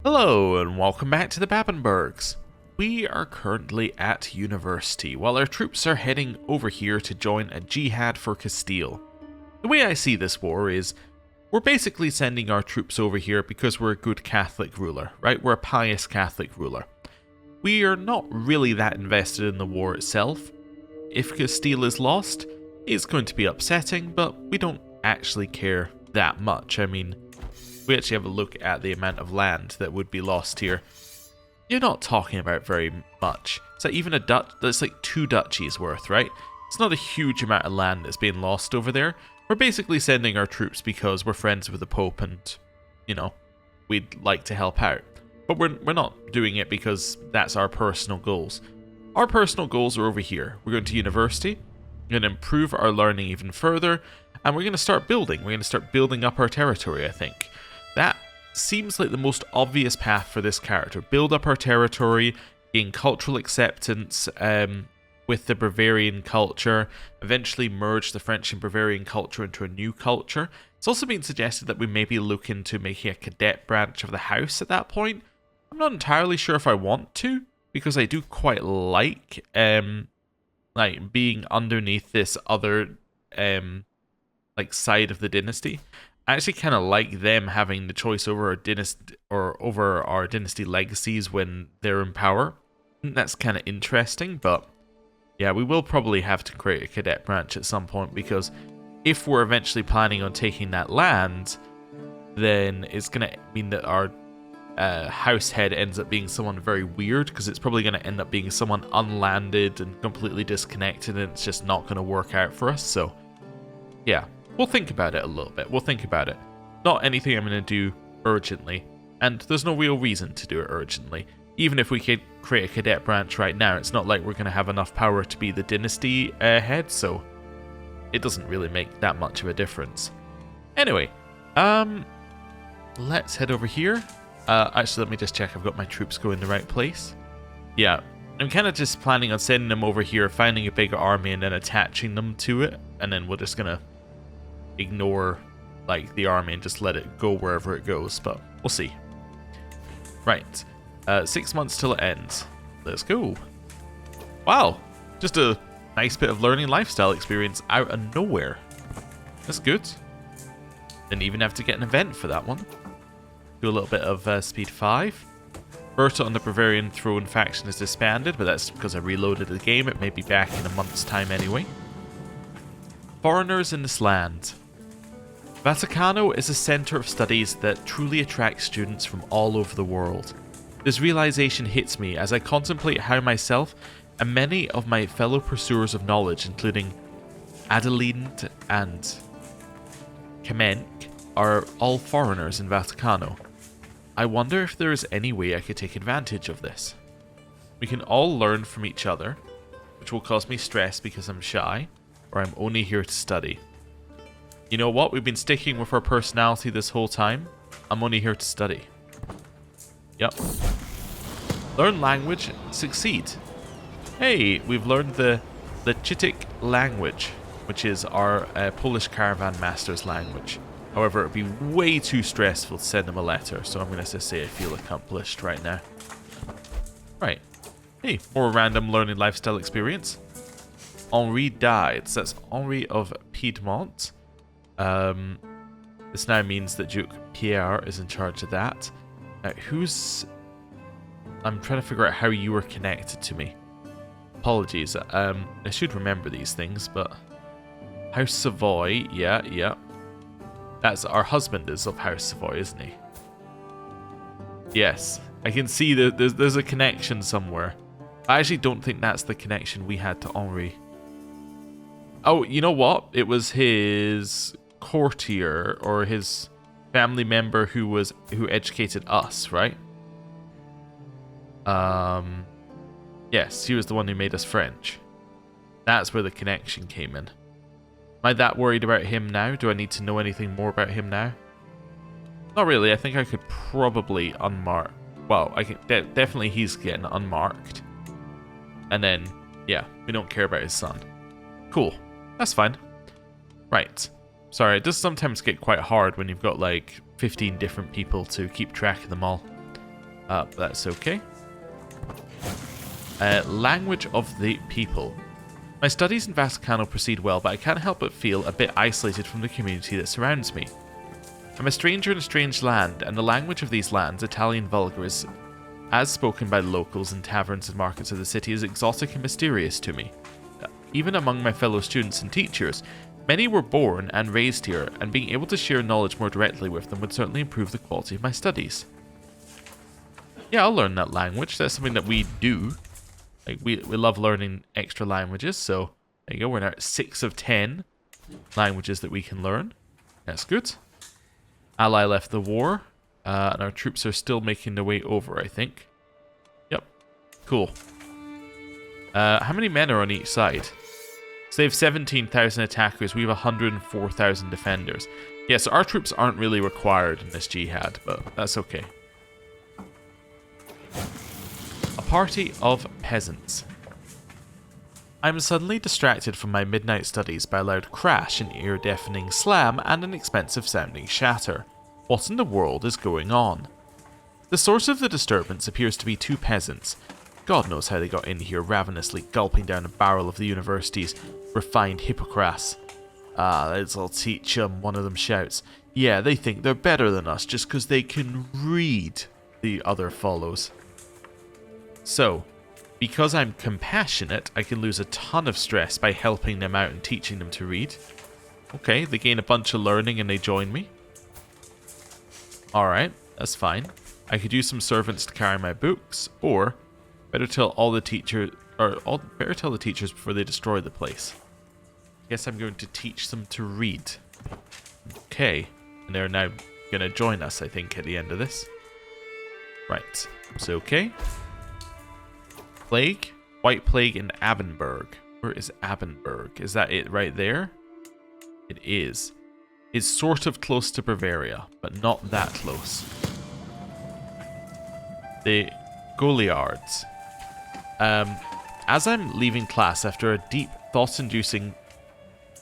Hello and welcome back to the Babenbergs. We are currently at university while our troops are heading over here to join a jihad for Castile. The way I see this war is we're basically sending our troops over here because we're a good Catholic ruler, right? We're a pious Catholic ruler. We are not really that invested in the war itself. If Castile is lost, it's going to be upsetting, but we don't actually care that much. I mean, we actually have a look at the amount of land that would be lost here. You're not talking about very much. It's like even that's like 2 duchies worth, right? It's not a huge amount of land that's being lost over there. We're basically sending our troops because we're friends with the Pope and, you know, we'd like to help out. But we're not doing it because that's our personal goals. Our personal goals are over here. We're going to university, we're going to improve our learning even further, and we're going to start building. We're going to start building up our territory, I think. That seems like the most obvious path for this character. Build up our territory, gain cultural acceptance with the Bavarian culture, eventually merge the French and Bavarian culture into a new culture. It's also been suggested that we maybe look into making a cadet branch of the house at that point. I'm not entirely sure if I want to, because I do quite like being underneath this other side of the dynasty. I actually kind of like them having the choice over our dynasty over our dynasty legacies when they're in power. I think that's kind of interesting, but yeah, we will probably have to create a cadet branch at some point, because if we're eventually planning on taking that land, then it's going to mean that our house head ends up being someone very weird, because it's probably going to end up being someone unlanded and completely disconnected, and it's just not going to work out for us. So yeah. We'll think about it a little bit. We'll think about it. Not anything I'm going to do urgently, and there's no real reason to do it urgently. Even if we could create a cadet branch right now, it's not like we're going to have enough power to be the dynasty head, so it doesn't really make that much of a difference. Anyway, let's head over here. Actually, let me just check I've got my troops going the right place. Yeah, I'm kind of just planning on sending them over here, finding a bigger army, and then attaching them to it, and then we're just going to ignore the army and just let it go wherever it goes, but we'll see. Right, 6 months till it ends. Let's go. Wow, just a nice bit of learning lifestyle experience out of nowhere. That's good. Didn't even have to get an event for that one. Do a little bit of speed 5. Berta on the Bavarian throne faction is disbanded, but that's because I reloaded the game. It may be back in a month's time anyway. Foreigners in this land. Vaticano is a center of studies that truly attracts students from all over the world. This realization hits me as I contemplate how myself and many of my fellow pursuers of knowledge, including Adelind and Kamenk, are all foreigners in Vaticano. I wonder if there is any way I could take advantage of this. We can all learn from each other, which will cause me stress because I'm shy, or I'm only here to study. You know what? We've been sticking with our personality this whole time. I'm only here to study. Yep. Learn language, succeed. Hey, we've learned the Lechitic language, which is our Polish caravan master's language. However, it would be way too stressful to send him a letter, so I'm going to just say I feel accomplished right now. Right. Hey, more random learning lifestyle experience. Henri died. So that's Henri of Piedmont. This now means that Duke Pierre is in charge of that. I'm trying to figure out how you were connected to me. Apologies. I should remember these things, but House Savoy. Yeah. That's our husband is of House Savoy, isn't he? Yes, I can see that there's a connection somewhere. I actually don't think that's the connection we had to Henri. Oh, you know what? It was his courtier or his family member who educated us, right? Yes, he was the one who made us French. That's where the connection came in. Am I that worried about him now? Do I need to know anything more about him now? Not really. I think I could probably unmark. Well, I can definitely he's getting unmarked. And then, yeah, we don't care about his son. Cool. That's fine. Right. Sorry, it does sometimes get quite hard when you've got like 15 different people to keep track of them all. That's okay. Language of the people. My studies in Vaticano proceed well, but I can't help but feel a bit isolated from the community that surrounds me. I'm a stranger in a strange land, and the language of these lands, Italian vulgar, is, as spoken by the locals in taverns and markets of the city, is exotic and mysterious to me. Even among my fellow students and teachers, many were born and raised here, and being able to share knowledge more directly with them would certainly improve the quality of my studies. Yeah, I'll learn that language. That's something that we do. Like, we love learning extra languages, so there you go. We're now at 6 of 10 languages that we can learn. That's good. Ally left the war, and our troops are still making their way over, I think. Yep. Cool. How many men are on each side? So they have 17,000 attackers. We have 104,000 defenders. Yeah, so our troops aren't really required in this jihad, but that's okay. A party of peasants. I'm suddenly distracted from my midnight studies by a loud crash, an ear-deafening slam, and an expensive-sounding shatter. What in the world is going on? The source of the disturbance appears to be two peasants. God knows how they got in here, ravenously gulping down a barrel of the university's refined hippocras. I'll teach 'em, one of them shouts. Yeah, they think they're better than us just because they can read, the other follows. So, because I'm compassionate, I can lose a ton of stress by helping them out and teaching them to read. Okay, they gain a bunch of learning and they join me. Alright, that's fine. I could use some servants to carry my books, or better tell the teachers before they destroy the place. Guess I'm going to teach them to read. Okay, and they're now going to join us, I think, at the end of this. Right, so okay. Plague, White Plague in Babenberg. Where is Babenberg? Is that it right there? It is. It's sort of close to Bavaria, but not that close. The Goliards. As I'm leaving class after a deep, thought-inducing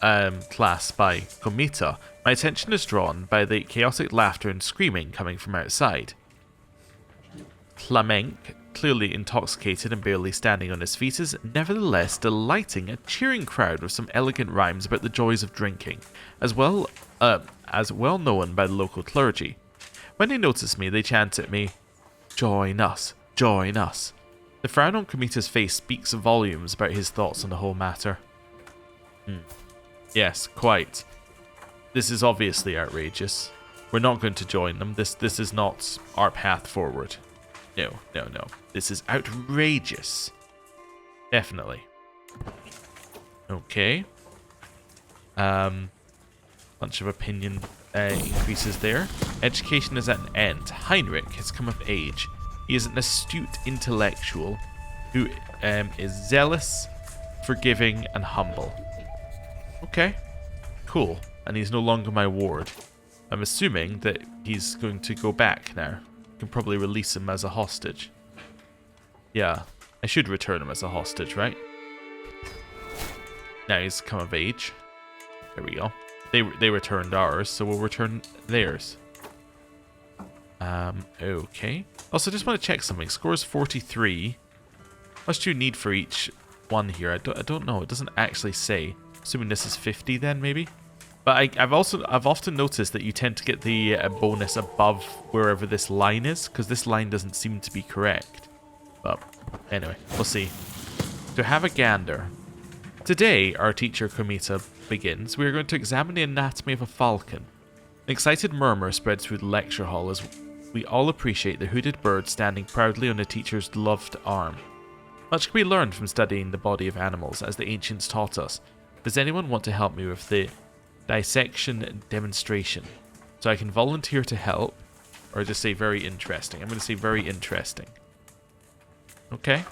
class by Comita, my attention is drawn by the chaotic laughter and screaming coming from outside. Klamenk, clearly intoxicated and barely standing on his feet, is nevertheless delighting a cheering crowd with some elegant rhymes about the joys of drinking, as well known by the local clergy. When they notice me, they chant at me, "Join us, join us." The frown on Comita's face speaks volumes about his thoughts on the whole matter. Yes, quite. This is obviously outrageous. We're not going to join them. This is not our path forward. No. This is outrageous. Definitely. Okay. Bunch of opinion increases there. Education is at an end. Heinrich has come of age. He is an astute intellectual who is zealous, forgiving, and humble. Okay. Cool. And he's no longer my ward. I'm assuming that he's going to go back now. Can probably release him as a hostage. Yeah, I should return him as a hostage, right? Now he's come of age. There we go. They returned ours, so we'll return theirs. Okay. Also, just want to check something. Scores 43. How much do you need for each one here? I don't know. It doesn't actually say. Assuming this is 50 then, maybe? But I've often noticed that you tend to get the bonus above wherever this line is, because this line doesn't seem to be correct. But anyway, we'll see. To have a gander. Today, our teacher Comita begins. We are going to examine the anatomy of a falcon. An excited murmur spreads through the lecture hall as we all appreciate the hooded bird standing proudly on the teacher's loved arm. Much can be learned from studying the body of animals, as the ancients taught us. Does anyone want to help me with the dissection demonstration? So I can volunteer to help, or just say very interesting. I'm going to say very interesting. Okay.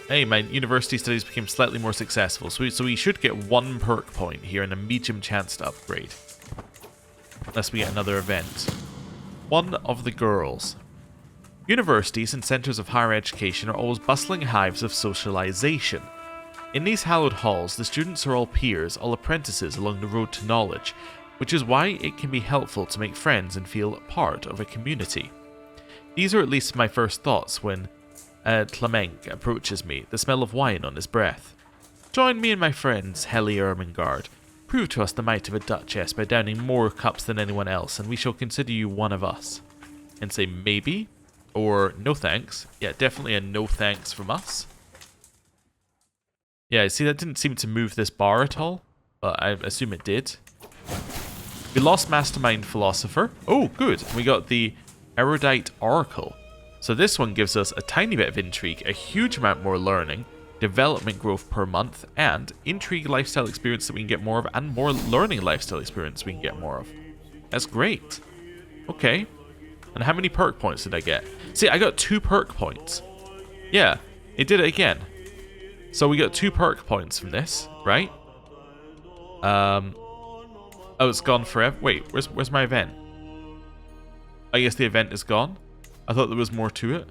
Hey, my university studies became slightly more successful, so we should get 1 perk point here and a medium chance to upgrade. Unless we get another event. One of the girls. Universities and centres of higher education are always bustling hives of socialization. In these hallowed halls, the students are all peers, all apprentices along the road to knowledge, which is why it can be helpful to make friends and feel part of a community. These are at least my first thoughts when Clement approaches me, the smell of wine on his breath. Join me and my friends, Heli Ermengarde. Prove to us the might of a duchess by downing more cups than anyone else, and we shall consider you one of us. And say maybe, or no thanks. Yeah, definitely a no thanks from us. Yeah, see, that didn't seem to move this bar at all, but I assume it did. We lost Mastermind Philosopher. Oh, good. We got the Erudite Oracle. So this one gives us a tiny bit of intrigue, a huge amount more learning, development growth per month, and intrigue lifestyle experience that we can get more of, and more learning lifestyle experience we can get more of. That's great. Okay. And how many perk points did I get? See, I got 2 perk points. Yeah, it did it again. So we got 2 perk points from this, right? Oh, it's gone forever. Wait, where's my event? I guess the event is gone. I thought there was more to it.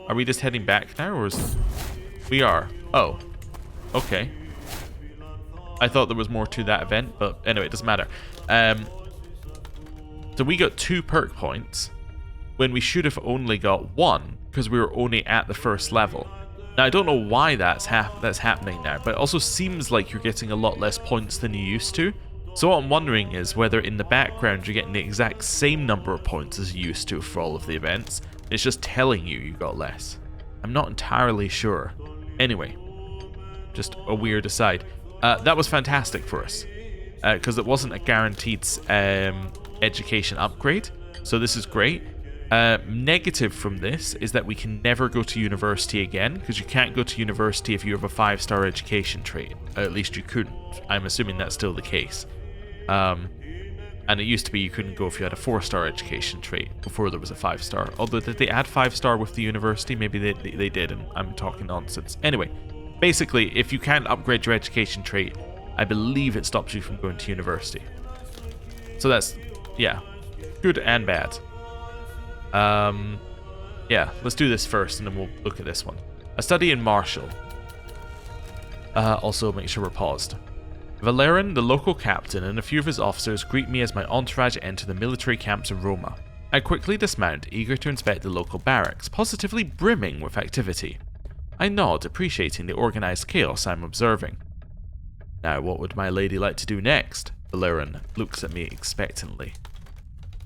Are we just heading back now, or is... We are. Oh. Okay. I thought there was more to that event, but anyway, it doesn't matter. So we got 2 perk points when we should have only got 1 because we were only at the first level. Now, I don't know why that's happening now, but it also seems like you're getting a lot less points than you used to. So what I'm wondering is whether in the background you're getting the exact same number of points as you used to for all of the events. It's just telling you got less. I'm not entirely sure. Anyway, just a weird aside. That was fantastic for us because it wasn't a guaranteed education upgrade. So this is great. Negative from this is that we can never go to university again, because you can't go to university if you have a 5-star education trait. At least you couldn't. I'm assuming that's still the case. And it used to be you couldn't go if you had a 4-star education trait before there was a 5-star. Although, did they add 5-star with the university? Maybe they did, and I'm talking nonsense. Anyway, basically, if you can't upgrade your education trait, I believe it stops you from going to university. So that's, yeah, good and bad. Yeah, let's do this first and then we'll look at this one. A study in martial. Also make sure we're paused. Valerin, the local captain, and a few of his officers greet me as my entourage enter the military camps in Roma. I quickly dismount, eager to inspect the local barracks, positively brimming with activity. I nod, appreciating the organized chaos I'm observing. Now, what would my lady like to do next? Valerin looks at me expectantly.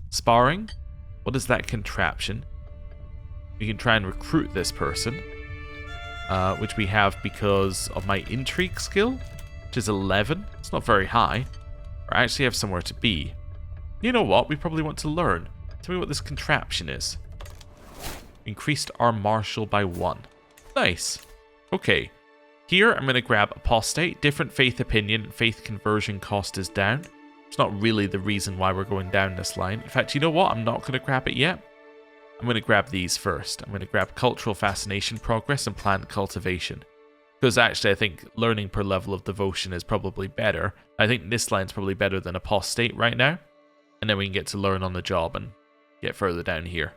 Sparring? What is that contraption? We can try and recruit this person, which we have because of my intrigue skill, which is 11. It's not very high. I actually have somewhere to be. You know what? We probably want to learn. Tell me what this contraption is. Increased our martial by 1. Nice. Okay. Here, I'm going to grab apostate. Different faith opinion and faith conversion cost is down. It's not really the reason why we're going down this line. In fact, you know what? I'm not going to grab it yet. I'm going to grab these first. I'm going to grab cultural fascination progress and plant cultivation. Because actually, I think learning per level of devotion is probably better. I think this line's probably better than apostate right now. And then we can get to learn on the job and get further down here.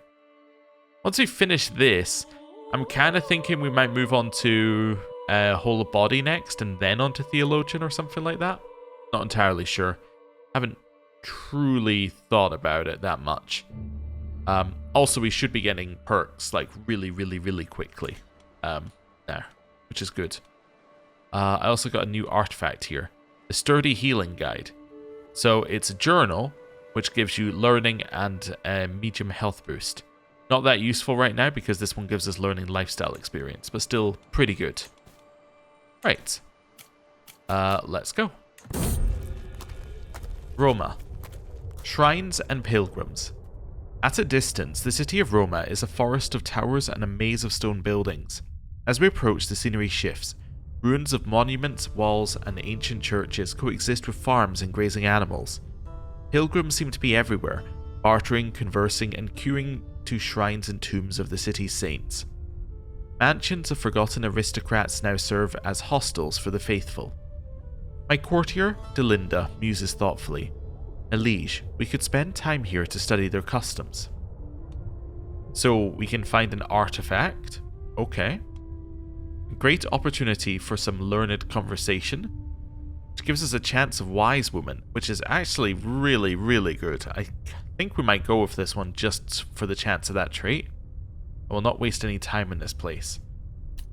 Once we finish this, I'm kind of thinking we might move on to whole of body next and then on to theologian or something like that. Not entirely sure. Haven't truly thought about it that much. Also, we should be getting perks like really, really, really quickly there, which is good. I also got a new artifact here, the Sturdy Healing Guide. So it's a journal which gives you learning and a medium health boost. Not that useful right now because this one gives us learning lifestyle experience, but still pretty good. Right. Let's go. Roma. Shrines and pilgrims. At a distance, the city of Roma is a forest of towers and a maze of stone buildings. As we approach, the scenery shifts. Ruins of monuments, walls, and ancient churches coexist with farms and grazing animals. Pilgrims seem to be everywhere, bartering, conversing, and queuing to shrines and tombs of the city's saints. Mansions of forgotten aristocrats now serve as hostels for the faithful. My courtier, Delinda, muses thoughtfully. A liege, we could spend time here to study their customs. So we can find an artifact. Okay. A great opportunity for some learned conversation. which gives us a chance of Wise Woman, which is actually really, really good. I think we might go with this one just for the chance of that trait. I will not waste any time in this place.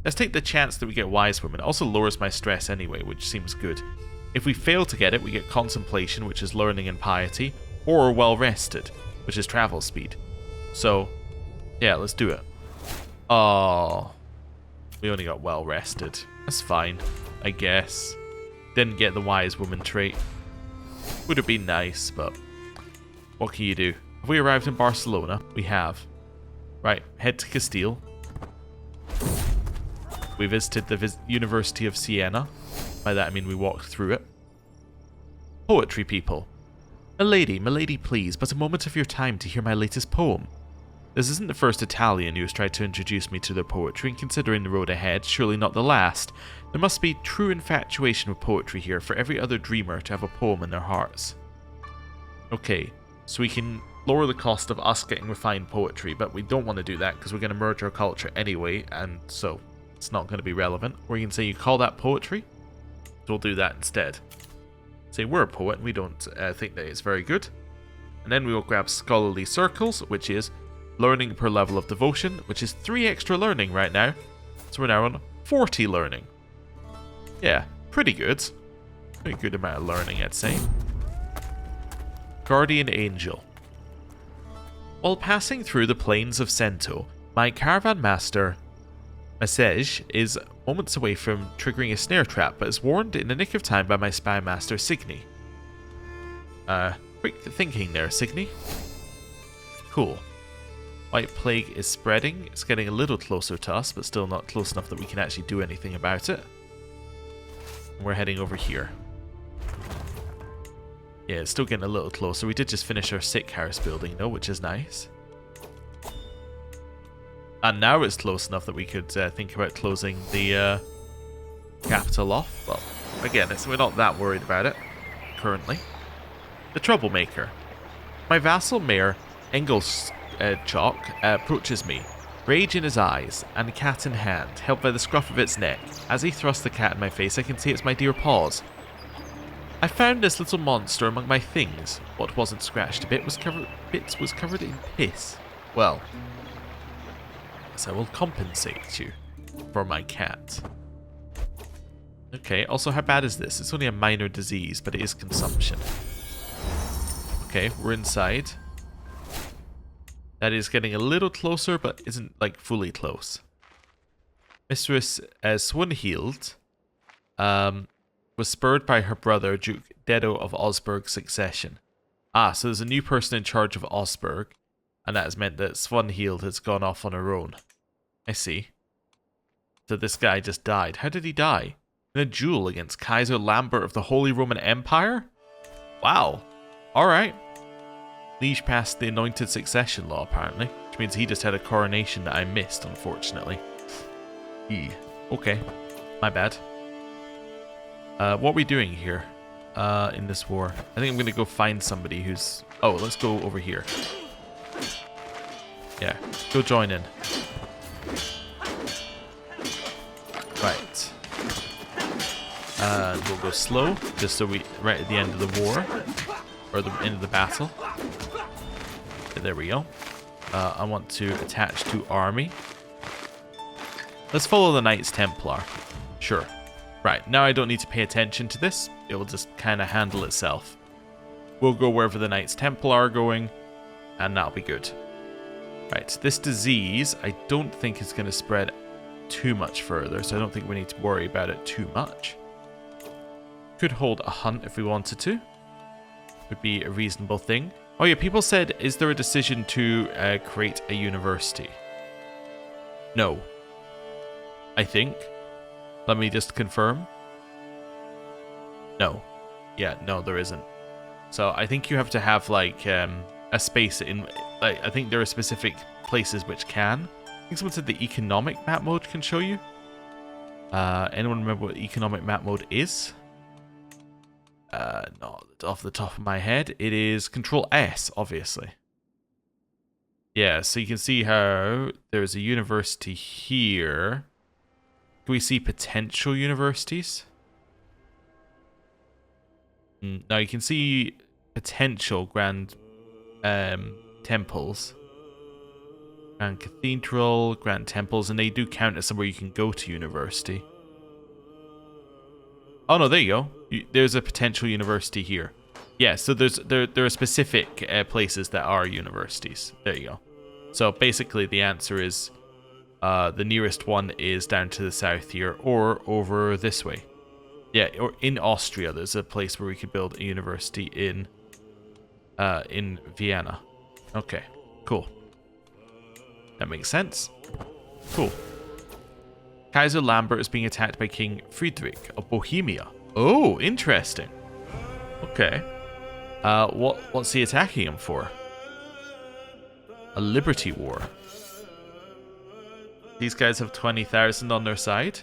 Let's take the chance that we get Wise Woman. It also lowers my stress anyway, which seems good. If we fail to get it, we get Contemplation, which is learning and piety, or Well Rested, which is travel speed. So, yeah, let's do it. Oh, we only got Well Rested. That's fine, I guess. Didn't get the Wise Woman trait. Would have been nice, but what can you do? Have we arrived in Barcelona? We have. Right, head to Castile. We visited the University of Siena. By that I mean we walked through it. Poetry, people. Milady, please, but a moment of your time to hear my latest poem. This isn't the first Italian who has tried to introduce me to their poetry, and considering the road ahead, surely not the last. There must be true infatuation with poetry here for every other dreamer to have a poem in their hearts. Okay, so we can lower the cost of us getting refined poetry, but we don't want to do that because we're going to merge our culture anyway, and so it's not going to be relevant. Or you can say you call that poetry, so we'll do that instead. Say we're a poet and we don't think that it's very good. And then we will grab Scholarly Circles, which is learning per level of devotion, which is 3 extra learning right now. So we're now on 40 learning. Yeah, pretty good. Pretty good amount of learning, I'd say. Guardian Angel. While passing through the plains of Cento, my caravan master, Masej, is moments away from triggering a snare trap, but is warned in the nick of time by my spy master, Signy. Quick thinking there, Signy. Cool. White Plague is spreading. It's getting a little closer to us, but still not close enough that we can actually do anything about it. We're heading over here. Yeah, it's still getting a little closer. We did just finish our sick house building, though, which is nice. And now it's close enough that we could think about closing the capital off. Well, again, we're not that worried about it currently. The Troublemaker. My vassal mayor, Engelschok, approaches me, rage in his eyes, and a cat in hand, held by the scruff of its neck. As he thrusts the cat in my face, I can see it's my dear paws. I found this little monster among my things. What wasn't scratched a bit was covered in piss. Well, I will compensate you for my cat. Okay, also how bad is this? It's only a minor disease, but it is consumption. Okay, we're inside. That is getting a little closer, but isn't like fully close. Mistress Swanhild was spurred by her brother, Duke Dedo of Osburg's succession. Ah, so there's a new person in charge of Osburg, and that has meant that Swanhild has gone off on her own. I see. So this guy just died. How did he die? In a duel against Kaiser Lambert of the Holy Roman Empire? Wow. Alright. Liege passed the anointed succession law, apparently. Which means he just had a coronation that I missed, unfortunately. Okay. My bad. What are we doing here? In this war? I think I'm going to go find somebody who's... Oh, let's go over here. Yeah. Go join in. Right. And we'll go slow, just so we... Right at the end of the war. Or the end of the battle. There we go. I want to attach to army. Let's follow the Knights Templar. Sure. Right, now I don't need to pay attention to this. It will just kind of handle itself. We'll go wherever the Knights Templar are going, and that'll be good. Right, this disease I don't think is going to spread too much further, so I don't think we need to worry about it too much. Could hold a hunt if we wanted to. Would be a reasonable thing. Oh yeah, people said, is there a decision to create a university? No. I think. Let me just confirm. No. Yeah, no, there isn't. So I think you have to have like a space in... Like, I think there are specific places which can. I think someone said the economic map mode can show you. Anyone remember what economic map mode is? Not off the top of my head. It is Control S, obviously. Yeah, so you can see how there's a university here. Can we see potential universities? Now you can see potential grand temples. Grand Cathedral, Grand Temples, and they do count as somewhere you can go to university. Oh no, there you go. There's a potential university here. Yeah, so there are specific places that are universities. There you go. So basically the answer is the nearest one is down to the south here, or over this way. Yeah, or in Austria there's a place where we could build a university in Vienna. Okay, cool. That makes sense. Cool. Kaiser Lambert is being attacked by King Friedrich of Bohemia. Oh, interesting. Okay. What's he attacking him for? A liberty war. These guys have 20,000 on their side.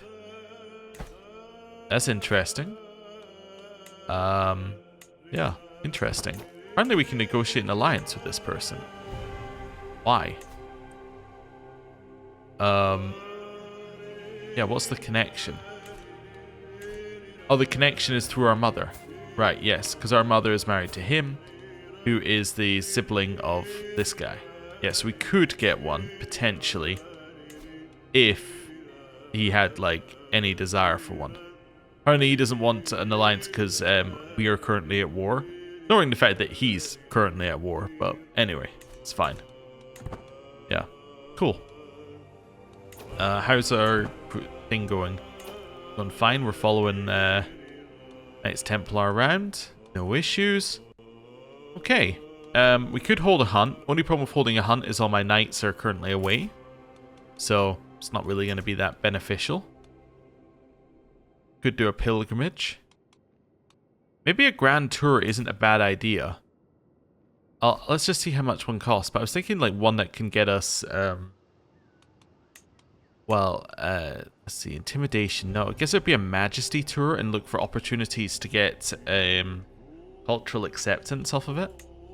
That's interesting. Yeah, interesting. Apparently we can negotiate an alliance with this person. Why? Yeah, what's the connection? Oh, the connection is through our mother. Right, yes, because our mother is married to him, who is the sibling of this guy. Yes, we could get one, potentially, if he had, like, any desire for one. Apparently he doesn't want an alliance because we are currently at war. Knowing the fact that he's currently at war, but anyway, it's fine. Yeah, cool. How's our thing going? Going fine. We're following Knights Templar around. No issues. Okay. We could hold a hunt. Only problem with holding a hunt is all my knights are currently away. So it's not really going to be that beneficial. Could do a pilgrimage. Maybe a grand tour isn't a bad idea. Let's just see how much one costs. But I was thinking like one that can get us... let's see, intimidation. No, I guess it'd be a majesty tour and look for opportunities to get cultural acceptance off of it.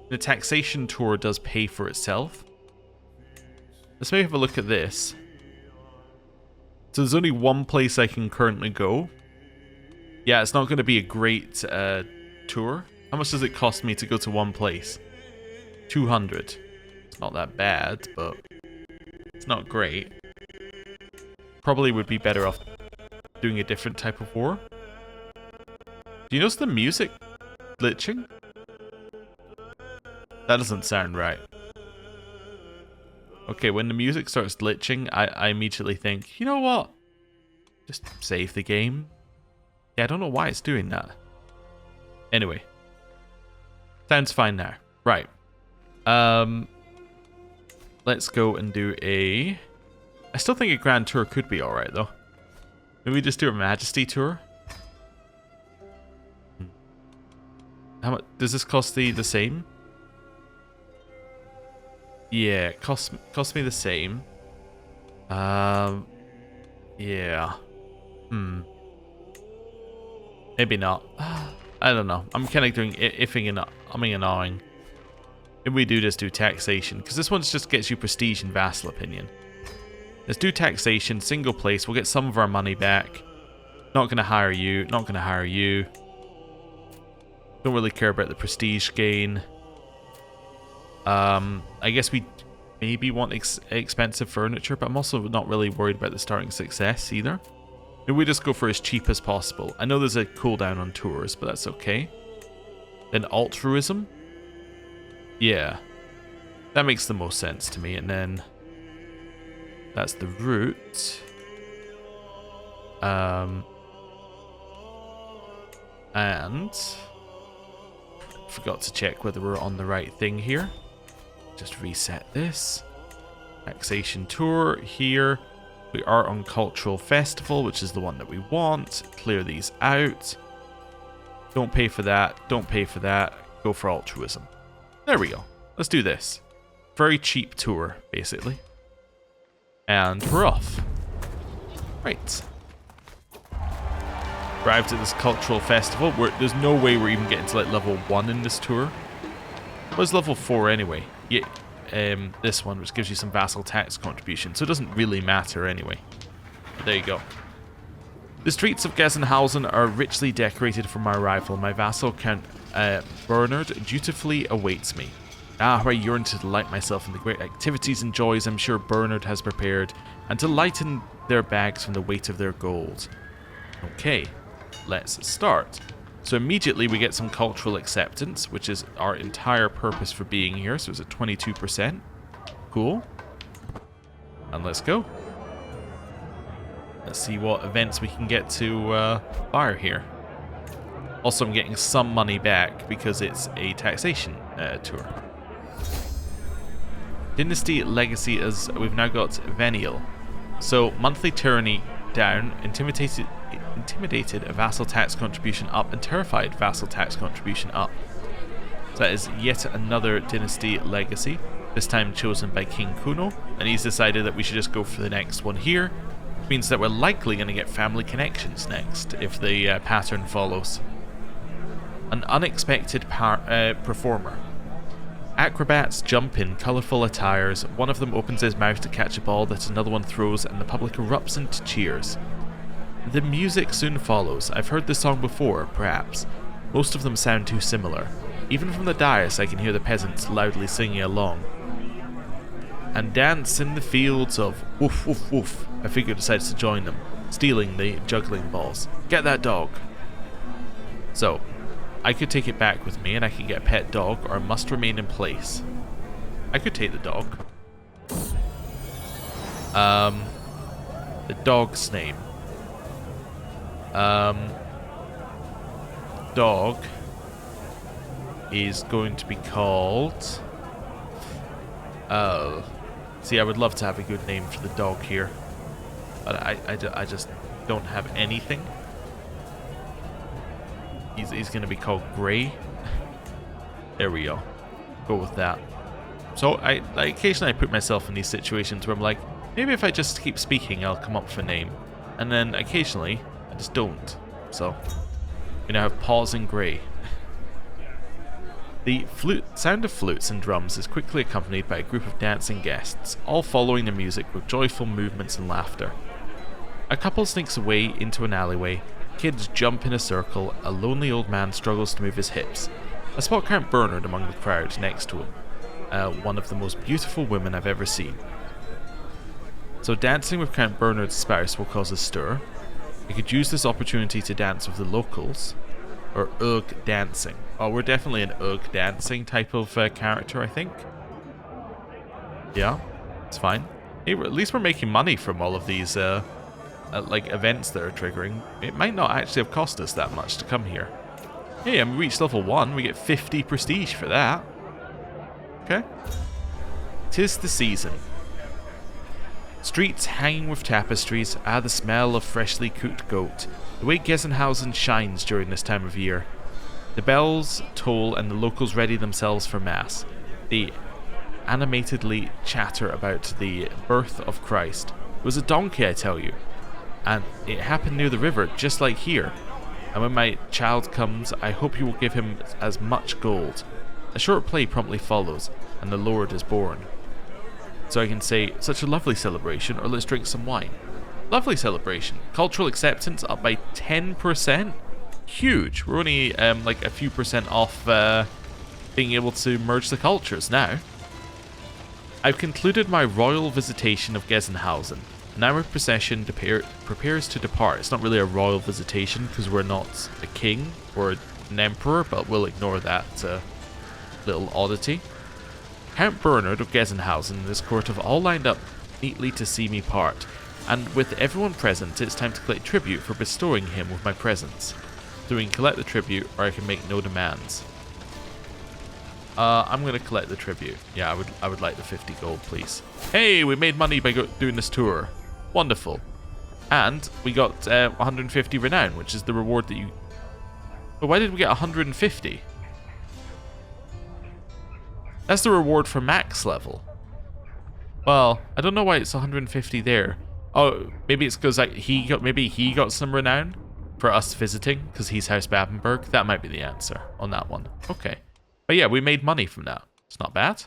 The taxation tour does pay for itself. Let's maybe have a look at this. So there's only one place I can currently go. Yeah, it's not going to be a great tour. How much does it cost me to go to one place? 200. It's not that bad, but it's not great. Probably would be better off doing a different type of war. Do you notice the music glitching? That doesn't sound right. Okay, when the music starts glitching, I immediately think, you know what? Just save the game. Yeah, I don't know why it's doing that. Anyway. Sounds fine now. Right. Let's go and do a... I still think a grand tour could be alright, though. Maybe we just do a majesty tour? How much does this cost the same? Yeah, it costs me the same. Yeah. Maybe not. I don't know. I'm kind of doing iffing and umming and ahhing. Maybe we do just do taxation, because this one just gets you prestige and vassal opinion. Let's do taxation, single place. We'll get some of our money back. Not going to hire you. Not going to hire you. Don't really care about the prestige gain. I guess we maybe want expensive furniture, but I'm also not really worried about the starting success either. Maybe we just go for as cheap as possible. I know there's a cooldown on tours, but that's okay. Then altruism. Yeah. That makes the most sense to me. And then... that's the route. And... forgot to check whether we're on the right thing here. Just reset this. Taxation tour here. We are on cultural festival, which is the one that we want. Clear these out. Don't pay for that. Don't pay for that. Go for altruism. There we go. Let's do this. Very cheap tour, basically. And we're off. Right. Arrived at this cultural festival. There's no way we're even getting to like level 1 in this tour. What's level 4 anyway? Yeah, this one, which gives you some vassal tax contribution, so it doesn't really matter anyway. But there you go. The streets of Gessenhausen are richly decorated for my arrival. My vassal Count Bernard dutifully awaits me. Ah, how I yearn to delight myself in the great activities and joys I'm sure Bernard has prepared, and to lighten their bags from the weight of their gold. Okay, let's start. So immediately we get some cultural acceptance, which is our entire purpose for being here. So it's at 22%. Cool. And let's go. Let's see what events we can get to fire here. Also, I'm getting some money back because it's a taxation tour. Dynasty Legacy is we've now got Venial. So monthly tyranny down, intimidated a vassal tax contribution up, and terrified vassal tax contribution up. So that is yet another Dynasty Legacy, this time chosen by King Kuno, and he's decided that we should just go for the next one here, which means that we're likely going to get family connections next, if the pattern follows. An unexpected performer. Acrobats jump in colourful attires, one of them opens his mouth to catch a ball that another one throws, and the public erupts into cheers. The music soon follows. I've heard this song before, perhaps. Most of them sound too similar. Even from the dais I can hear the peasants loudly singing along. And dance in the fields of woof woof woof. A figure decides to join them, stealing the juggling balls. Get that dog. So, I could take it back with me and I can get a pet dog, or it must remain in place. I could take the dog. The dog's name. Dog is going to be called... Oh. See, I would love to have a good name for the dog here. But I just don't have anything. He's going to be called Grey. There we go. Go with that. So occasionally I put myself in these situations where I'm like, maybe if I just keep speaking, I'll come up with a name. And then occasionally, I just don't. So, we now have Paws and Grey. The sound of flutes and drums is quickly accompanied by a group of dancing guests, all following the music with joyful movements and laughter. A couple sneaks away into an alleyway. Kids jump in a circle, a lonely old man struggles to move his hips. I spot Count Bernard among the crowd next to him, one of the most beautiful women I've ever seen. So dancing with Count Bernard's spouse will cause a stir. I could use this opportunity to dance with the locals, or Ugh dancing. Oh, we're definitely an Ugh dancing type of character, I think. Yeah, it's fine. Hey, at least we're making money from all of these like events that are triggering. It might not actually have cost us that much to come here. Hey, and we reached level 1. We get 50 prestige for that. Okay. 'Tis the season. Streets hanging with tapestries. Ah, the smell of freshly cooked goat. The way Gessenhausen shines during this time of year. The bells toll and the locals ready themselves for mass. They animatedly chatter about the birth of Christ. It was a donkey, I tell you. And it happened near the river, just like here. And when my child comes, I hope you will give him as much gold. A short play promptly follows, and the Lord is born. So I can say, such a lovely celebration, or let's drink some wine. Lovely celebration. Cultural acceptance up by 10%. Huge. We're only like a few percent off being able to merge the cultures now. I've concluded my royal visitation of Gessenhausen. Now our procession prepares to depart. It's not really a royal visitation because we're not a king or an emperor, but we'll ignore that little oddity. Count Bernard of Gessenhausen and his court have all lined up neatly to see me part, and with everyone present, it's time to collect tribute for bestowing him with my presence. So we can collect the tribute, or I can make no demands. I'm going to collect the tribute. Yeah, I would like the 50 gold, please. Hey, we made money by doing this tour. Wonderful. And we got 150 renown, which is the reward that you... But why did we get 150? That's the reward for max level. Well, I don't know why it's 150 there. Oh, maybe it's because maybe he got some renown for us visiting, because he's House Babenberg. That might be the answer on that one. Okay. But yeah, we made money from that. It's not bad.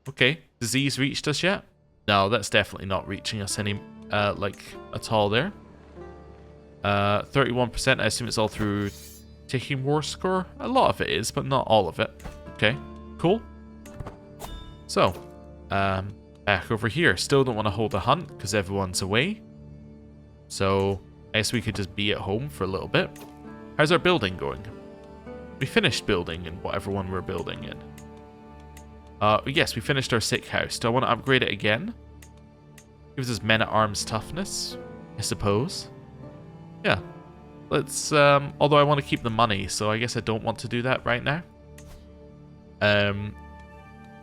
Okay. Disease reached us yet? No, that's definitely not reaching us any, like, at all there. 31%, I assume it's all through taking war score. A lot of it is, but not all of it. Okay, cool. So, back over here. Still don't want to hold a hunt because everyone's away. So, I guess we could just be at home for a little bit. How's our building going? We finished building in whatever one we're building in. Yes, we finished our sick house. Do I want to upgrade it again? Gives us men-at-arms toughness, I suppose. Yeah. Let's, although I want to keep the money, so I guess I don't want to do that right now.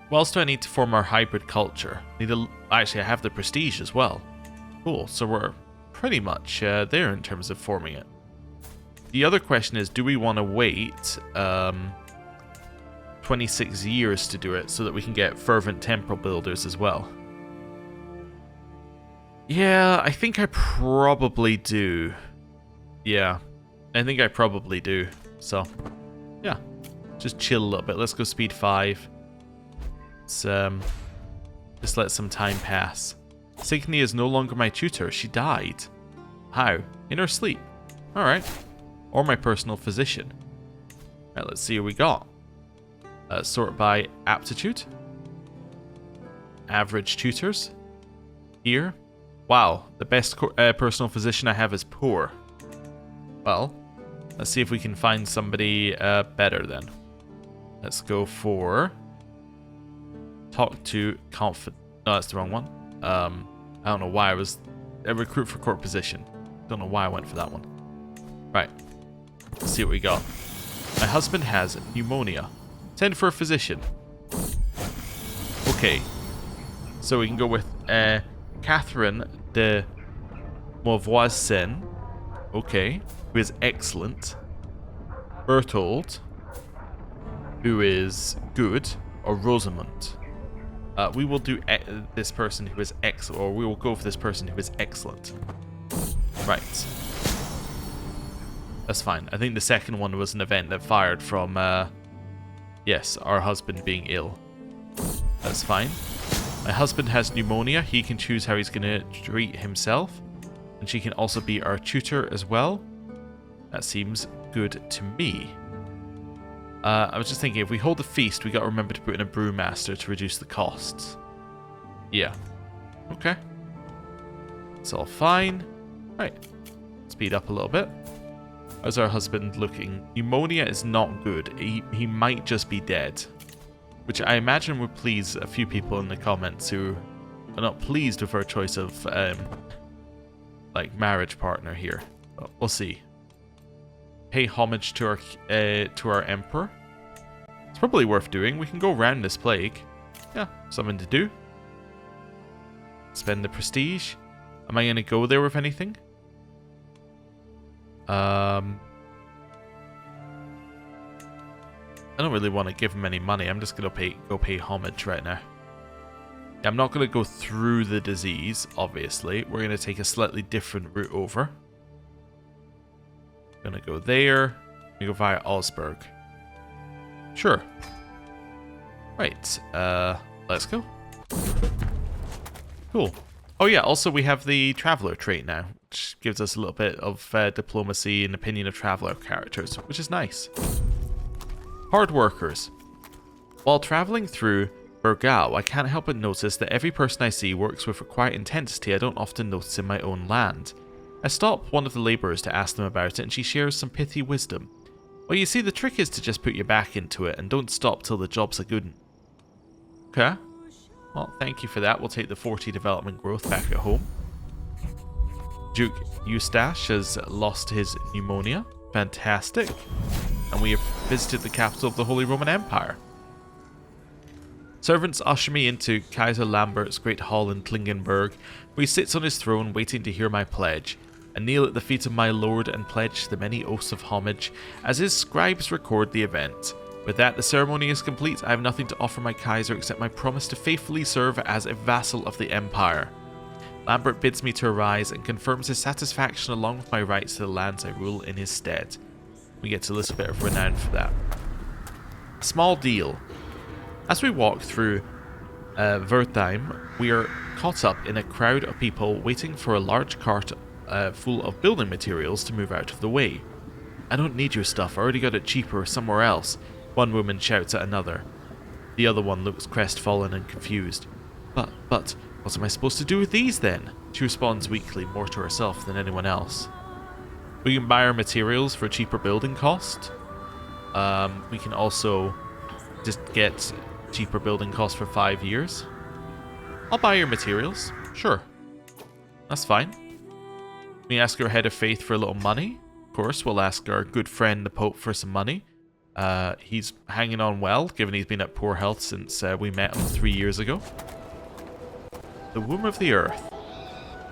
What else do I need to form our hybrid culture? Actually, I have the prestige as well. Cool, so we're pretty much there in terms of forming it. The other question is, do we want to wait 26 years to do it so that we can get fervent temporal builders as well? Yeah, I think I probably do. Yeah, I think I probably do. So, yeah, just chill a little bit. Let's go speed 5. Let's just let some time pass. Signy is no longer my tutor. She died. How? In her sleep. Alright. Or my personal physician. Alright, let's see what we got. Sort by aptitude. Average tutors. Here. Wow, the best personal physician I have is poor. Well, let's see if we can find somebody better then. Let's go for... Talk to confident. No, that's the wrong one. I don't know why I was... recruit for court position. Don't know why I went for that one. Right. Let's see what we got. My husband has pneumonia. Send for a physician. Okay. So we can go with Catherine de Mauvoisin. Okay. Who is excellent. Berthold. Who is good. Or Rosamund. We will do this person who is excellent. Or we will go for this person who is excellent. Right. That's fine. I think the second one was an event that fired from, yes, our husband being ill. That's fine. My husband has pneumonia. He can choose how he's going to treat himself. And she can also be our tutor as well. That seems good to me. I was just thinking, if we hold the feast, we got to remember to put in a brewmaster to reduce the costs. Yeah. Okay. It's all fine. Right. Speed up a little bit. How's our husband looking? Pneumonia is not good. He might just be dead. Which I imagine would please a few people in the comments who are not pleased with our choice of, like, marriage partner here. But we'll see. Pay homage to our emperor. It's probably worth doing. We can go around this plague. Yeah, something to do. Spend the prestige. Am I going to go there with anything? I don't really want to give him any money. I'm just going to go pay homage right now. Yeah, I'm not going to go through the disease, obviously. We're going to take a slightly different route over. Gonna go there. We go via Augsburg. Sure. Right. Let's go. Cool. Oh yeah, also we have the Traveller trait now, which gives us a little bit of diplomacy and opinion of Traveller characters, which is nice. Hard workers. While travelling through Burgau, I can't help but notice that every person I see works with a quiet intensity I don't often notice in my own land. I stop one of the labourers to ask them about it, and she shares some pithy wisdom. Well, you see, the trick is to just put your back into it, and don't stop till the job's a good one. Okay. Well, thank you for that. We'll take the 40 development growth back at home. Duke Eustache has lost his pneumonia. Fantastic. And we have visited the capital of the Holy Roman Empire. Servants usher me into Kaiser Lambert's great hall in Klingenberg, where he sits on his throne waiting to hear my pledge. I kneel at the feet of my lord and pledge the many oaths of homage, as his scribes record the event. With that, the ceremony is complete. I have nothing to offer my Kaiser except my promise to faithfully serve as a vassal of the Empire. Lambert bids me to arise and confirms his satisfaction along with my rights to the lands I rule in his stead. We get a little bit of renown for that. Small deal. As we walk through Wertheim, we are caught up in a crowd of people waiting for a large cart full of building materials to move out of the way. I don't need your stuff, I already got it cheaper somewhere else, one woman shouts at another. The other one looks crestfallen and confused. But, what am I supposed to do with these then? She responds weakly, more to herself than anyone else. We can buy our materials for a cheaper building cost. We can also just get cheaper building costs for 5 years. I'll buy your materials. Sure. That's fine. We ask our head of faith for a little money. Of course, we'll ask our good friend the Pope for some money. He's hanging on well, given he's been at poor health since we met him 3 years ago. The womb of the earth.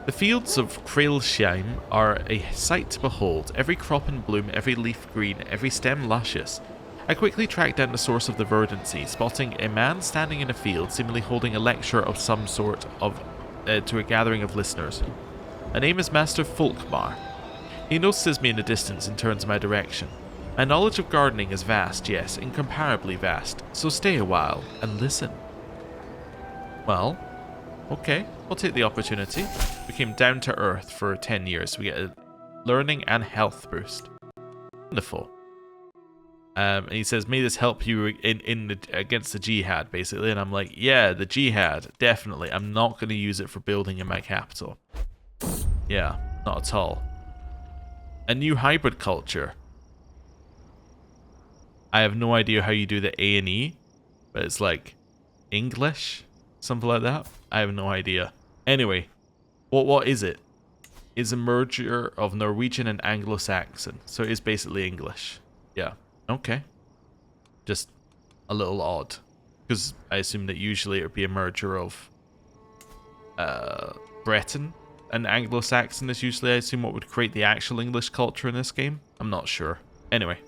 The fields of Krailsheim are a sight to behold, every crop in bloom, every leaf green, every stem luscious. I quickly tracked down the source of the verdancy, spotting a man standing in a field, seemingly holding a lecture of some sort to a gathering of listeners. My name is Master Folkmar. He notices me in the distance and turns my direction. My knowledge of gardening is vast, yes, incomparably vast, so stay a while and listen. Well, okay, we'll take the opportunity. We came down to earth for 10 years. We get a learning and health boost. Wonderful. And he says, may this help you against the jihad, basically. And I'm like, yeah, the jihad, definitely. I'm not going to use it for building in my capital. Yeah, not at all. A new hybrid culture. I have no idea how you do the A and E, but it's like English, something like that. I have no idea. Anyway, what is it? It's a merger of Norwegian and Anglo-Saxon, so it is basically English. Yeah, okay. Just a little odd, because I assume that usually it would be a merger of Breton and Anglo-Saxon is usually, I assume, what would create the actual English culture in this game. I'm not sure. Anyway.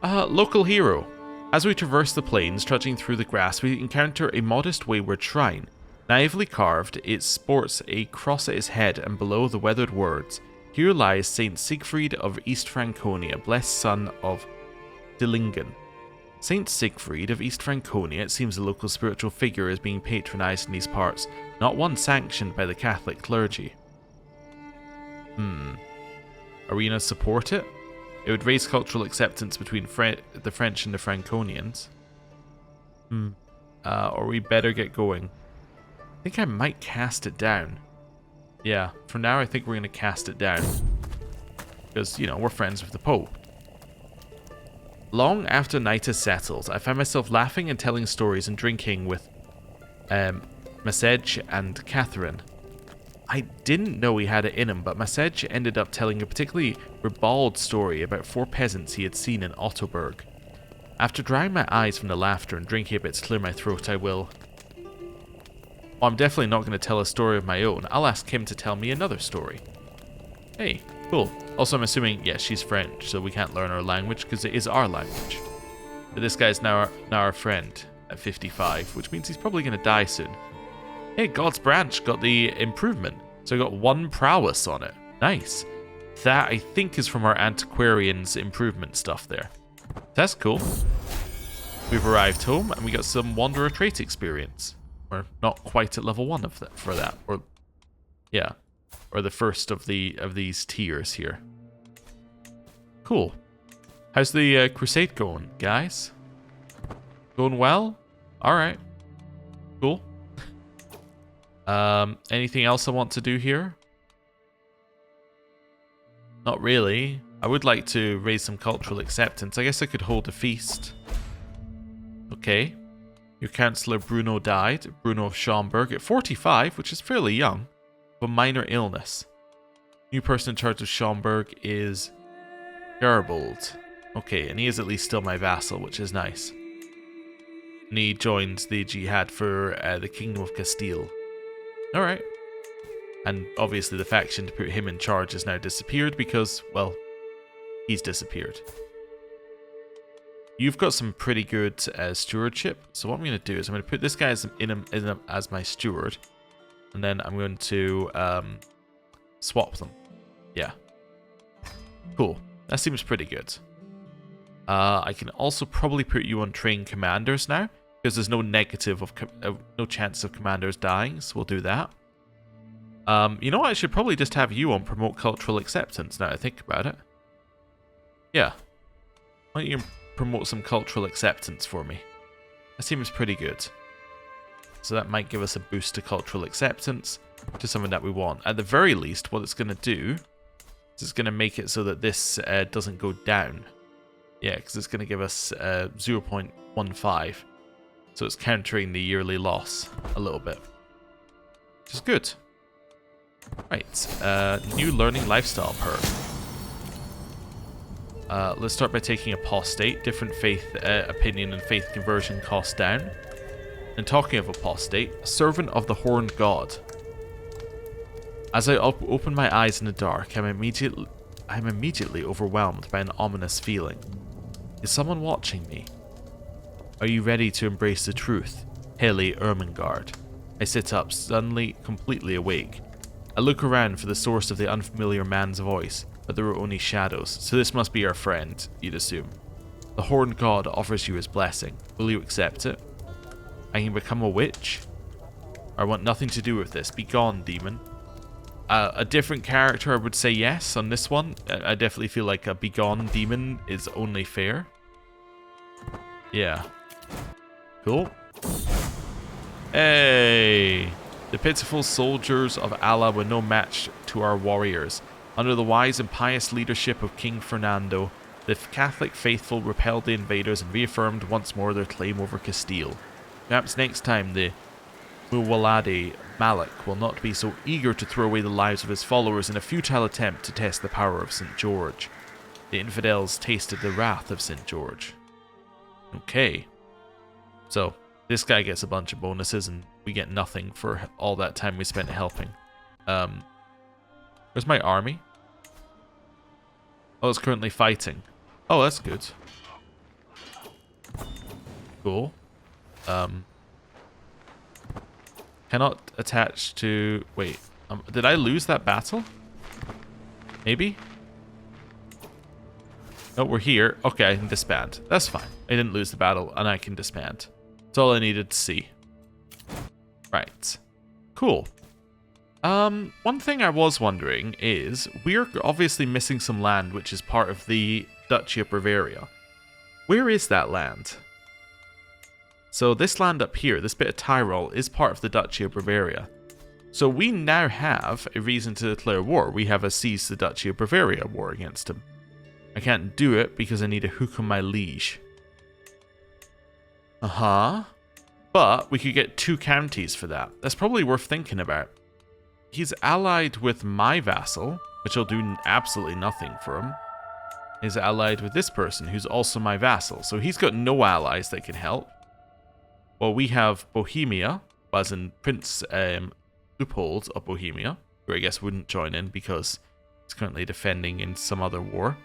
Local hero. As we traverse the plains, trudging through the grass, we encounter a modest wayward shrine. Naively carved, it sports a cross at its head, and below the weathered words, here lies Saint Siegfried of East Franconia, blessed son of Dillingen. Saint Siegfried of East Franconia, it seems the local spiritual figure, is being patronized in these parts, not one sanctioned by the Catholic clergy. Are we going to support it? It would raise cultural acceptance between the French and the Franconians. Or we better get going. I think I might cast it down. Yeah, for now I think we're going to cast it down. Because, you know, we're friends with the Pope. Long after night is settled, I find myself laughing and telling stories and drinking with Masej and Catherine. I didn't know he had it in him, but Masej ended up telling a particularly ribald story about 4 peasants he had seen in Ottoberg. After drying my eyes from the laughter and drinking a bit to clear my throat, I will... Well, I'm definitely not going to tell a story of my own. I'll ask him to tell me another story. Hey, cool. Also, I'm assuming, yeah, she's French, so we can't learn her language because it is our language. But this guy's now our friend at 55, which means he's probably going to die soon. Hey, God's Branch got the improvement. So I got 1 prowess on it. Nice. That, I think, is from our Antiquarian's improvement stuff there. That's cool. We've arrived home, and we got some Wanderer trait experience. We're not quite at level 1 for that. Or, yeah. Or the first of these tiers here. Cool. How's the crusade going, guys? Going well? Alright. Cool. Anything else I want to do here? Not really. I would like to raise some cultural acceptance. I guess I could hold a feast. Okay. Your councillor Bruno died. Bruno of Schaumburg at 45, which is fairly young. Of a minor illness. New person in charge of Schaumburg is Gerbold. Okay, and he is at least still my vassal, which is nice. And he joins the jihad for the Kingdom of Castile. Alright. And obviously the faction to put him in charge has now disappeared because, well, he's disappeared. You've got some pretty good stewardship. So what I'm going to do is I'm going to put this guy as my steward. And then I'm going to swap them. Yeah. Cool. That seems pretty good. I can also probably put you on trained commanders now. Because there's no negative of no chance of commanders dying, so we'll do that. You know what? I should probably just have you on promote cultural acceptance now I think about it. Yeah. Why don't you promote some cultural acceptance for me? That seems pretty good. So that might give us a boost to cultural acceptance, to something that we want. At the very least, what it's going to do is it's going to make it so that this doesn't go down. Yeah, because it's going to give us 0.15. So it's countering the yearly loss a little bit. Which is good. Right, new learning lifestyle perk. Let's start by taking apostate. Different faith opinion and faith conversion cost down. And talking of apostate, servant of the horned god. As I open my eyes in the dark, I'm immediately overwhelmed by an ominous feeling. Is someone watching me? Are you ready to embrace the truth, Heli Ermengarde? I sit up, suddenly completely awake. I look around for the source of the unfamiliar man's voice, but there are only shadows, so this must be our friend, you'd assume. The horned god offers you his blessing. Will you accept it? I can become a witch? I want nothing to do with this. Be gone, demon. A different character, I would say yes on this one. I definitely feel like a begone demon is only fair. Yeah. Cool. Hey! The pitiful soldiers of Allah were no match to our warriors. Under the wise and pious leadership of King Fernando, the Catholic faithful repelled the invaders and reaffirmed once more their claim over Castile. Perhaps next time the Muwalade Malik will not be so eager to throw away the lives of his followers in a futile attempt to test the power of St. George. The infidels tasted the wrath of St. George. Okay. So, this guy gets a bunch of bonuses and we get nothing for all that time we spent helping. Where's my army? Oh, it's currently fighting. Oh, that's good. Cool. Cannot attach to... Wait. Did I lose that battle? Maybe? No, we're here. Okay, I can disband. That's fine. I didn't lose the battle, and I can disband. That's all I needed to see. Right. Cool. One thing I was wondering is, we're obviously missing some land which is part of the Duchy of Bavaria. Where is that land? So this land up here, this bit of Tyrol, is part of the Duchy of Bavaria. So we now have a reason to declare war. We have a seize the Duchy of Bavaria war against him. I can't do it because I need a hook on my liege. But we could get 2 counties for that. That's probably worth thinking about. He's allied with my vassal, which will do absolutely nothing for him. He's allied with this person, who's also my vassal. So he's got no allies that can help. Well, we have Bohemia, as in Prince Leopold of Bohemia, who I guess wouldn't join in because he's currently defending in some other war.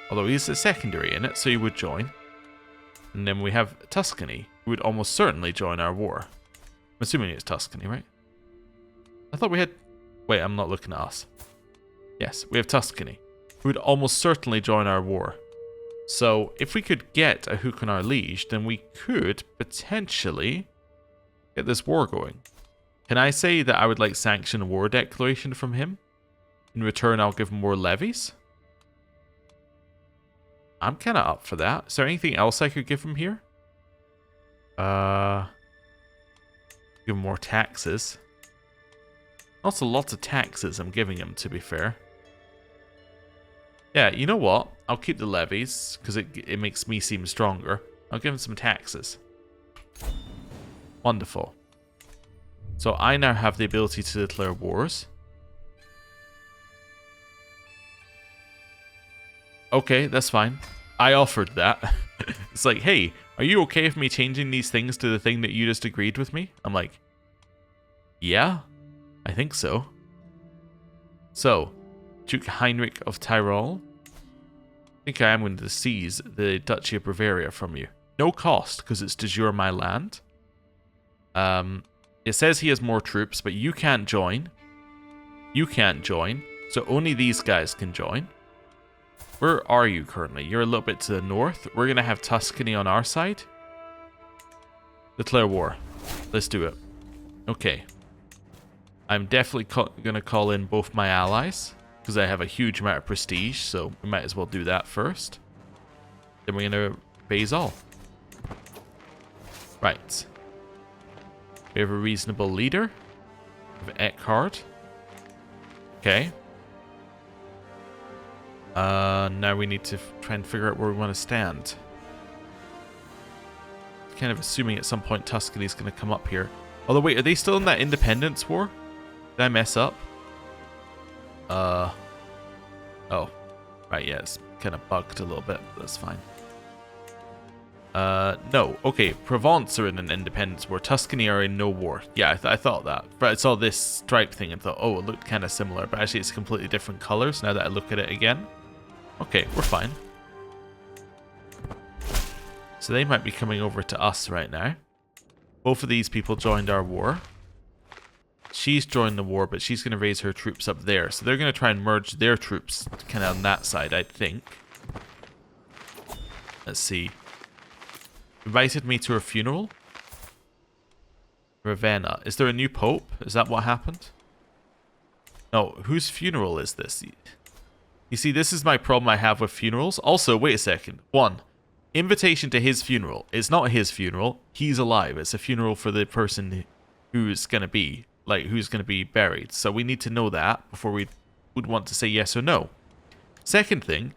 Although he's a secondary in it, so he would join. And then we have Tuscany, who would almost certainly join our war. I'm assuming it's Tuscany, right? I thought we had... Wait, I'm not looking at us. Yes, we have Tuscany, who would almost certainly join our war. So, if we could get a hook on our liege, then we could potentially get this war going. Can I say that I would like sanction a war declaration from him? In return, I'll give him more levies? I'm kind of up for that. Is there anything else I could give him here? Give him more taxes. Also, lots of taxes I'm giving him, to be fair. Yeah, you know what? I'll keep the levies, because it makes me seem stronger. I'll give him some taxes. Wonderful. So I now have the ability to declare wars. Okay, that's fine. I offered that. It's like, hey, are you okay with me changing these things to the thing that you just agreed with me? I'm like, yeah, I think so. So, Duke Heinrich of Tyrol. I think I am going to seize the Duchy of Bavaria from you. No cost, because it's de jure my land. It says he has more troops, but you can't join. You can't join, so only these guys can join. Where are you currently? You're a little bit to the north. We're going to have Tuscany on our side. Declare war. Let's do it. Okay. I'm definitely going to call in both my allies, because I have a huge amount of prestige, so we might as well do that first. Then we're going to raise all. Right. We have a reasonable leader. We have Eckhard. Okay. Now we need to try and figure out where we want to stand. Kind of assuming at some point Tuscany's going to come up here. Although, wait, are they still in that independence war? Did I mess up? Oh. Right, yeah, it's kind of bugged a little bit. But that's fine. No. Okay, Provence are in an independence war. Tuscany are in no war. Yeah, I thought that. But I saw this stripe thing and thought, oh, it looked kind of similar. But actually, it's completely different colors now that I look at it again. Okay, we're fine. So they might be coming over to us right now. Both of these people joined our war. She's joined the war, but she's going to raise her troops up there. So they're going to try and merge their troops kind of on that side, I think. Let's see. Invited me to her funeral. Ravenna. Is there a new pope? Is that what happened? No, whose funeral is this? You see, this is my problem I have with funerals. Also, wait a second. One, invitation to his funeral. It's not his funeral. He's alive. It's a funeral for the person who's going to be, who's going to be buried. So we need to know that before we would want to say yes or no. Second thing,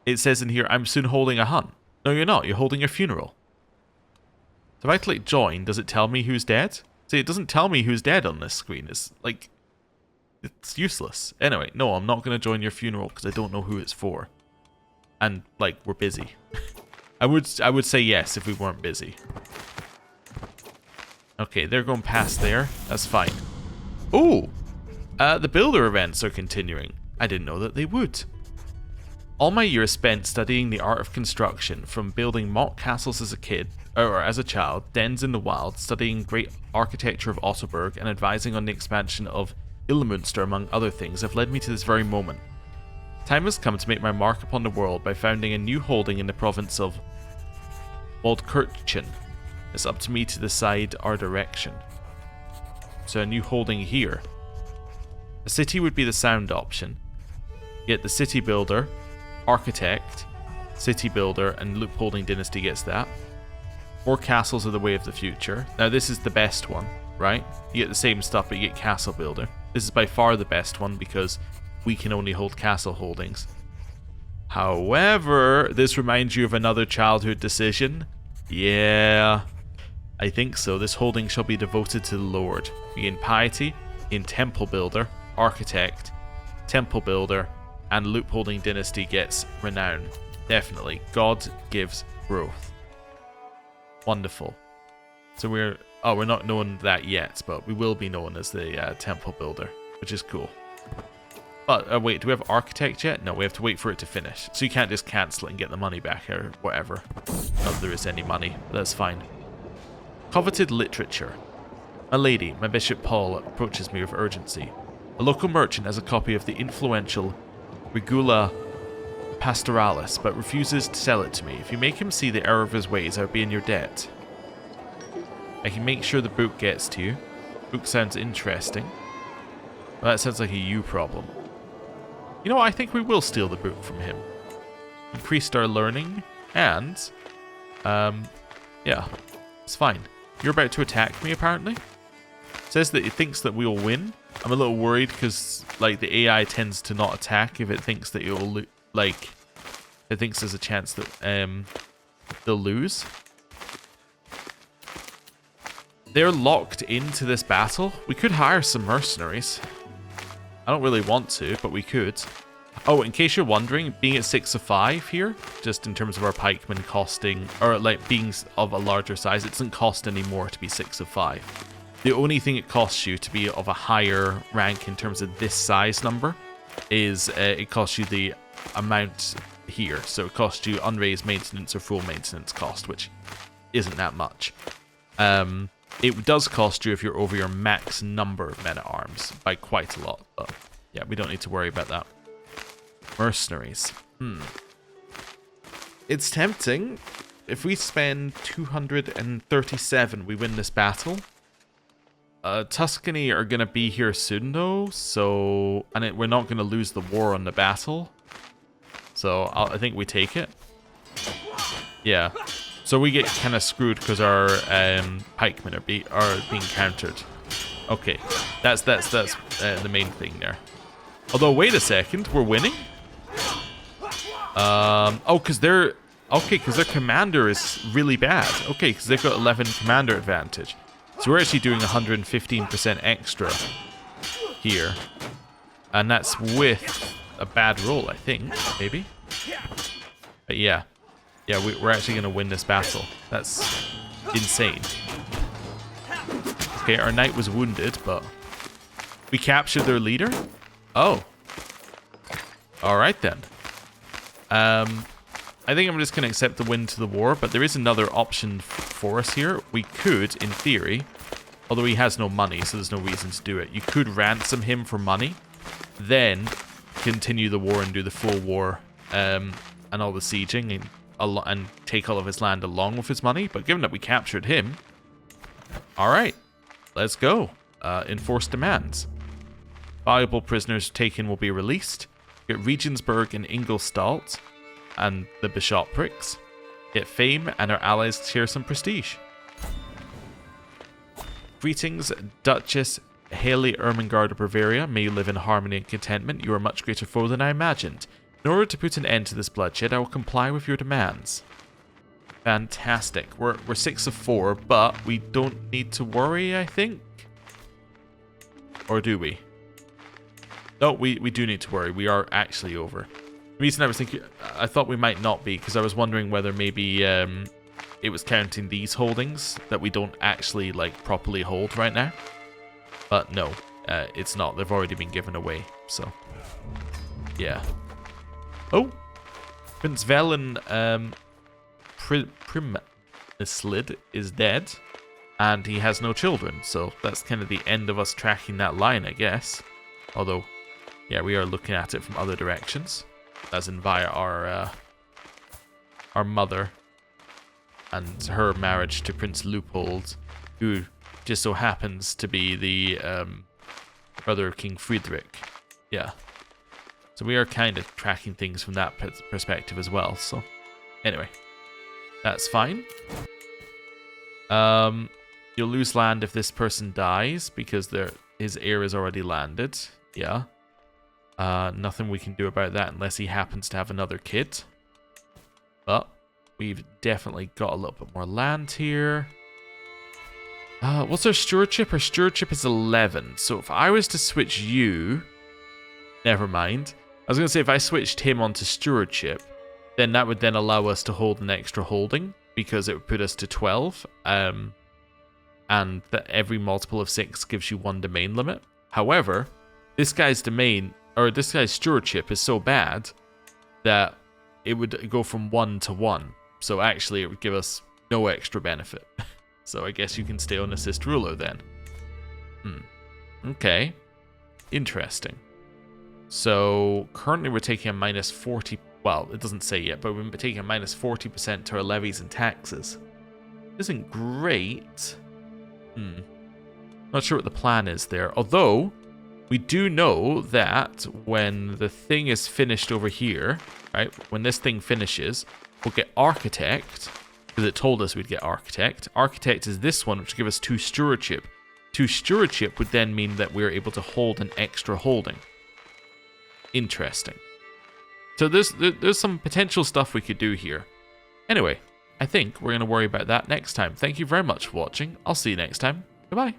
it says in here, I'm soon holding a hunt. No, you're not. You're holding your funeral. So if I click join, does it tell me who's dead? See, it doesn't tell me who's dead on this screen. It's like, it's useless. Anyway, no, I'm not going to join your funeral because I don't know who it's for. And, we're busy. I would say yes if we weren't busy. Okay, they're going past there. That's fine. Oh! The builder events are continuing. I didn't know that they would. All my years spent studying the art of construction, from building mock castles as a kid, or as a child, dens in the wild, studying great architecture of Ottoberg, and advising on the expansion of Ilmunster, among other things, have led me to this very moment. Time has come to make my mark upon the world by founding a new holding in the province of Waldkirchen. It's up to me to decide our direction. So a new holding here. A city would be the sound option. Yet the city builder, architect, city builder, and Loop Holding Dynasty gets that. 4 castles are the way of the future. Now this is the best one, right? You get the same stuff, but you get castle builder. This is by far the best one because we can only hold castle holdings. However, this reminds you of another childhood decision. Yeah, I think so. This holding shall be devoted to the Lord. You gain piety, in temple builder, architect, temple builder, and Loop Holding Dynasty gets renown. Definitely. God gives growth. Wonderful. So we're not known that yet, but we will be known as the temple builder, which is cool. But wait, do we have architect yet? No, we have to wait for it to finish. So you can't just cancel it and get the money back or whatever. Not that there is any money, but that's fine. Coveted literature. My lady, my Bishop Paul, approaches me with urgency. A local merchant has a copy of the influential Regula Pastoralis, but refuses to sell it to me. If you make him see the error of his ways, I would be in your debt. I can make sure the book gets to you. Book sounds interesting. Well, that sounds like a you problem. You know what? I think we will steal the book from him. Increased our learning, and yeah, it's fine. You're about to attack me, apparently. It says that it thinks that we'll win. I'm a little worried because, the AI tends to not attack if it thinks that it'll, it thinks there's a chance that they'll lose. They're locked into this battle. We could hire some mercenaries. I don't really want to, but we could. Oh, in case you're wondering, being at 6 of 5 here, just in terms of our pikemen costing, or being of a larger size, it doesn't cost any more to be 6 of 5. The only thing it costs you to be of a higher rank in terms of this size number is it costs you the amount here. So it costs you unraised maintenance or full maintenance cost, which isn't that much. It does cost you if you're over your max number of men-at-arms by quite a lot, but yeah, we don't need to worry about that. Mercenaries. It's tempting. If we spend 237, we win this battle. Tuscany are going to be here soon, though, so... And we're not going to lose the war on the battle. So, I think we take it. Yeah. So we get kind of screwed because our pikemen are being countered. Okay. That's the main thing there. Although, wait a second. We're winning? Oh, because they're... Okay, because their commander is really bad. Okay, because they've got 11 commander advantage. So we're actually doing 115% extra here. And that's with a bad roll, I think. Maybe? But yeah. Yeah, we're actually going to win this battle. That's insane. Okay, our knight was wounded, but... We captured their leader? Oh. Alright then. I think I'm just going to accept the win to the war, but there is another option for us here. We could, in theory, although he has no money, so there's no reason to do it. You could ransom him for money, then continue the war and do the full war, and all the sieging, and take all of his land along with his money. But given that we captured him, alright, let's go. Enforce demands. Valuable prisoners taken will be released. Get Regensburg and Ingolstadt and the bishoprics. Get fame, and our allies share some prestige. Greetings, Duchess Haley Ermengarde of Bavaria. May you live in harmony and contentment. You are a much greater foe than I imagined. In order to put an end to this bloodshed, I will comply with your demands. Fantastic. We're 6 of 4, but we don't need to worry, I think. Or do we? No, we do need to worry. We are actually over. The reason I was thinking, I thought we might not be, because I was wondering whether maybe it was counting these holdings that we don't actually like properly hold right now. But no, it's not. They've already been given away, so yeah. Oh, Prince Velen Primislid is dead, and he has no children, so that's kind of the end of us tracking that line, I guess. Although, yeah, we are looking at it from other directions. As in via our mother and her marriage to Prince Lupold, who just so happens to be the brother of King Friedrich. Yeah. So we are kind of tracking things from that perspective as well. So anyway, that's fine. You'll lose land if this person dies because his heir is already landed. Yeah. Nothing we can do about that unless he happens to have another kid. But we've definitely got a little bit more land here. What's our stewardship? Our stewardship is 11. So if I was to switch you... Never mind. I was going to say if I switched him onto stewardship, then that would then allow us to hold an extra holding because it would put us to 12. And that every multiple of 6 gives you 1 domain limit. However, this guy's domain... Or this guy's stewardship is so bad that it would go from 1 to 1. So actually it would give us no extra benefit. So I guess you can stay on assist ruler then. Okay. Interesting. So currently we're taking a minus 40... Well, it doesn't say yet, but we're taking a minus 40% to our levies and taxes. Isn't great. Not sure what the plan is there. Although... We do know that when the thing is finished over here, right, when this thing finishes, we'll get Architect, because it told us we'd get Architect. Architect is this one, which will give us 2 Stewardship. 2 Stewardship would then mean that we're able to hold an extra holding. Interesting. So there's some potential stuff we could do here. Anyway, I think we're going to worry about that next time. Thank you very much for watching. I'll see you next time. Goodbye.